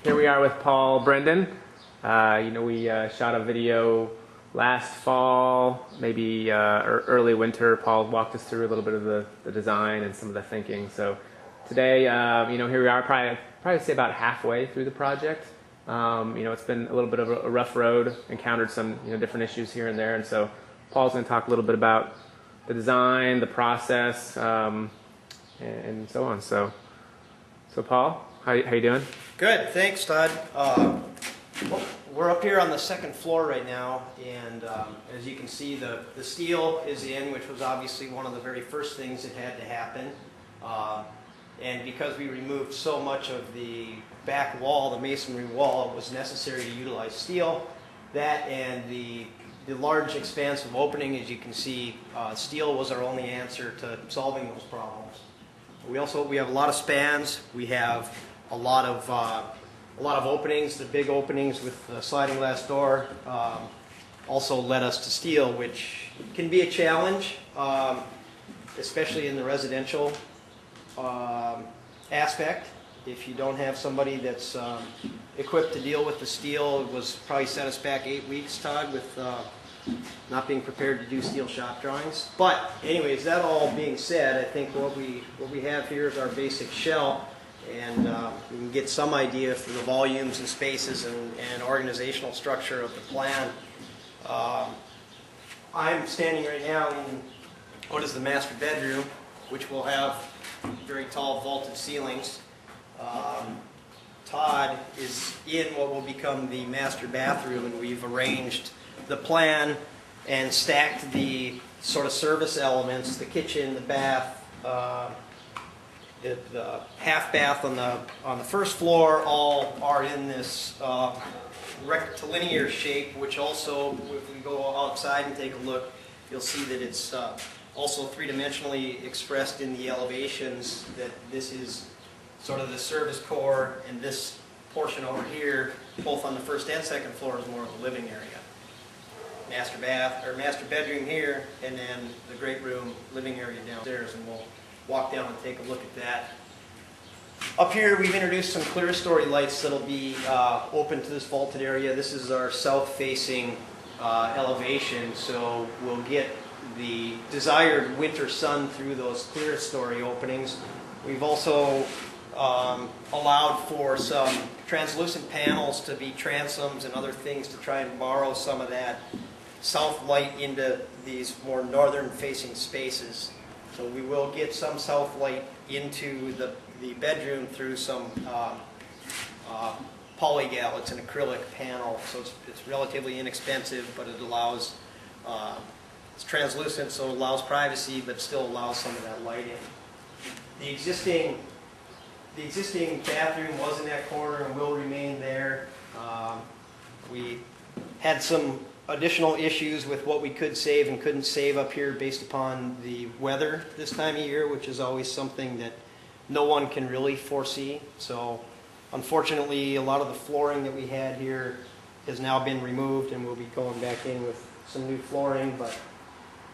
Here we are with Paul Brenden. We shot a video last fall, maybe or early winter. Paul walked us through a little bit of the design and some of the thinking. So today, here we are, probably say about halfway through the project. It's been a little bit of a rough road, encountered some different issues here and there, and so Paul's going to talk a little bit about the design, the process, and so on. So Paul, how you doing? Good, thanks, Todd. We're up here on the second floor right now, and as you can see, the steel is in, which was obviously one of the very first things that had to happen. And because we removed so much of the back wall, the masonry wall, it was necessary to utilize steel. That and the large expansive opening, as you can see, steel was our only answer to solving those problems. We have a lot of spans. We have a lot of openings. The big openings with the sliding glass door also led us to steel, which can be a challenge, especially in the residential aspect. If you don't have somebody that's equipped to deal with the steel, it was probably set us back 8 weeks, Todd, with not being prepared to do steel shop drawings. But anyways, that all being said, I think what we have here is our basic shell, and we can get some idea for the volumes and spaces and organizational structure of the plan. I'm standing right now in what is the master bedroom, which will have very tall vaulted ceilings. Todd is in what will become the master bathroom, and we've arranged the plan and stacked the sort of service elements, the kitchen, the bath, the half bath on the first floor, all are in this rectilinear shape, which also, if we go outside and take a look, you'll see that it's also three-dimensionally expressed in the elevations, that this is sort of the service core, and this portion over here, both on the first and second floor, is more of the living area. Master bath, or master bedroom here, and then the great room, living area downstairs, and we'll walk down and take a look at that. Up here, we've introduced some clear story lights that'll be open to this vaulted area. This is our south-facing elevation, so we'll get the desired winter sun through those clear story openings. We've also allowed for some translucent panels to be transoms and other things to try and borrow some of that south light into these more northern-facing spaces. So we will get some south light into the bedroom through some polygal. It's an acrylic panel, so it's relatively inexpensive, but it allows, it's translucent, so it allows privacy, but still allows some of that light in. The existing bathroom was in that corner and will remain there. We had some additional issues with what we could save and couldn't save up here based upon the weather this time of year, which is always something that no one can really foresee. So unfortunately, a lot of the flooring that we had here has now been removed, and we'll be going back in with some new flooring. But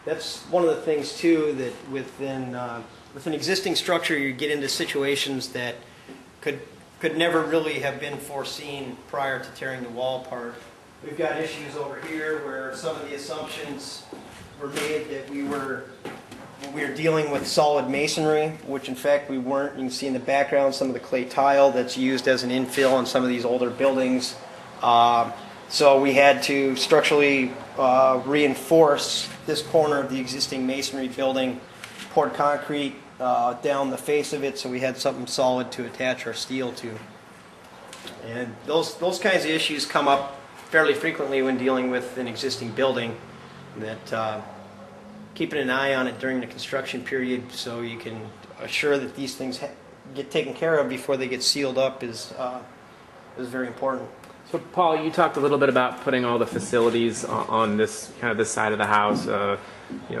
that's one of the things too, that with an existing structure, you get into situations that could never really have been foreseen prior to tearing the wall apart. We've got issues over here where some of the assumptions were made that we were dealing with solid masonry, which in fact we weren't. You can see in the background some of the clay tile that's used as an infill on some of these older buildings. So we had to structurally reinforce this corner of the existing masonry building, poured concrete down the face of it, so we had something solid to attach our steel to. And those kinds of issues come up fairly frequently when dealing with an existing building, that keeping an eye on it during the construction period so you can assure that these things get taken care of before they get sealed up is very important. So Paul, you talked a little bit about putting all the facilities on this side of the house,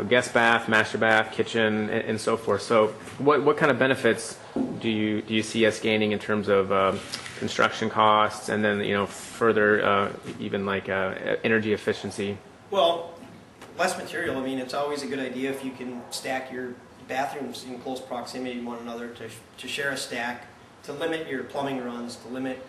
guest bath, master bath, kitchen, and so forth. So what kind of benefits do you see us gaining in terms of construction costs, and then further even like energy efficiency? Well, less material. I mean, it's always a good idea if you can stack your bathrooms in close proximity to one another to share a stack, to limit your plumbing runs, to limit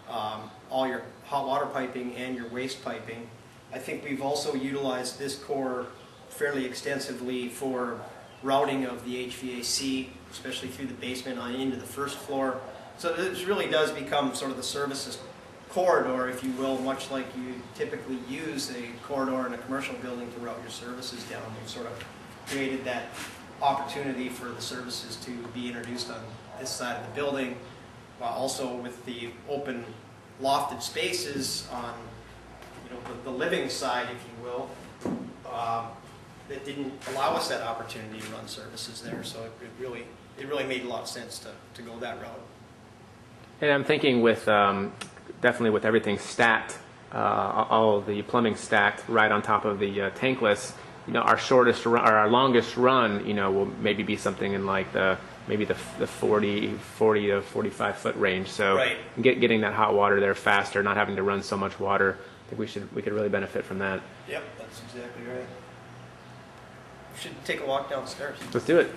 all your hot water piping and your waste piping. I think we've also utilized this core fairly extensively for routing of the HVAC, especially through the basement on into the first floor. So this really does become sort of the services corridor, if you will, much like you typically use a corridor in a commercial building to route your services down. We've sort of created that opportunity for the services to be introduced on this side of the building, while also with the open lofted spaces on, you know, the living side, if you will, that didn't allow us that opportunity to run services there. So it really made a lot of sense to go that route. And I'm thinking with definitely with everything stacked, all of the plumbing stacked right on top of the tankless. You know, our shortest run, or our longest run, you know, will maybe be something in like maybe the 40 to 45 foot range. So right. Getting that hot water there faster, not having to run so much water. I think we could really benefit from that. Yep, that's exactly right. We should take a walk downstairs. Let's do it.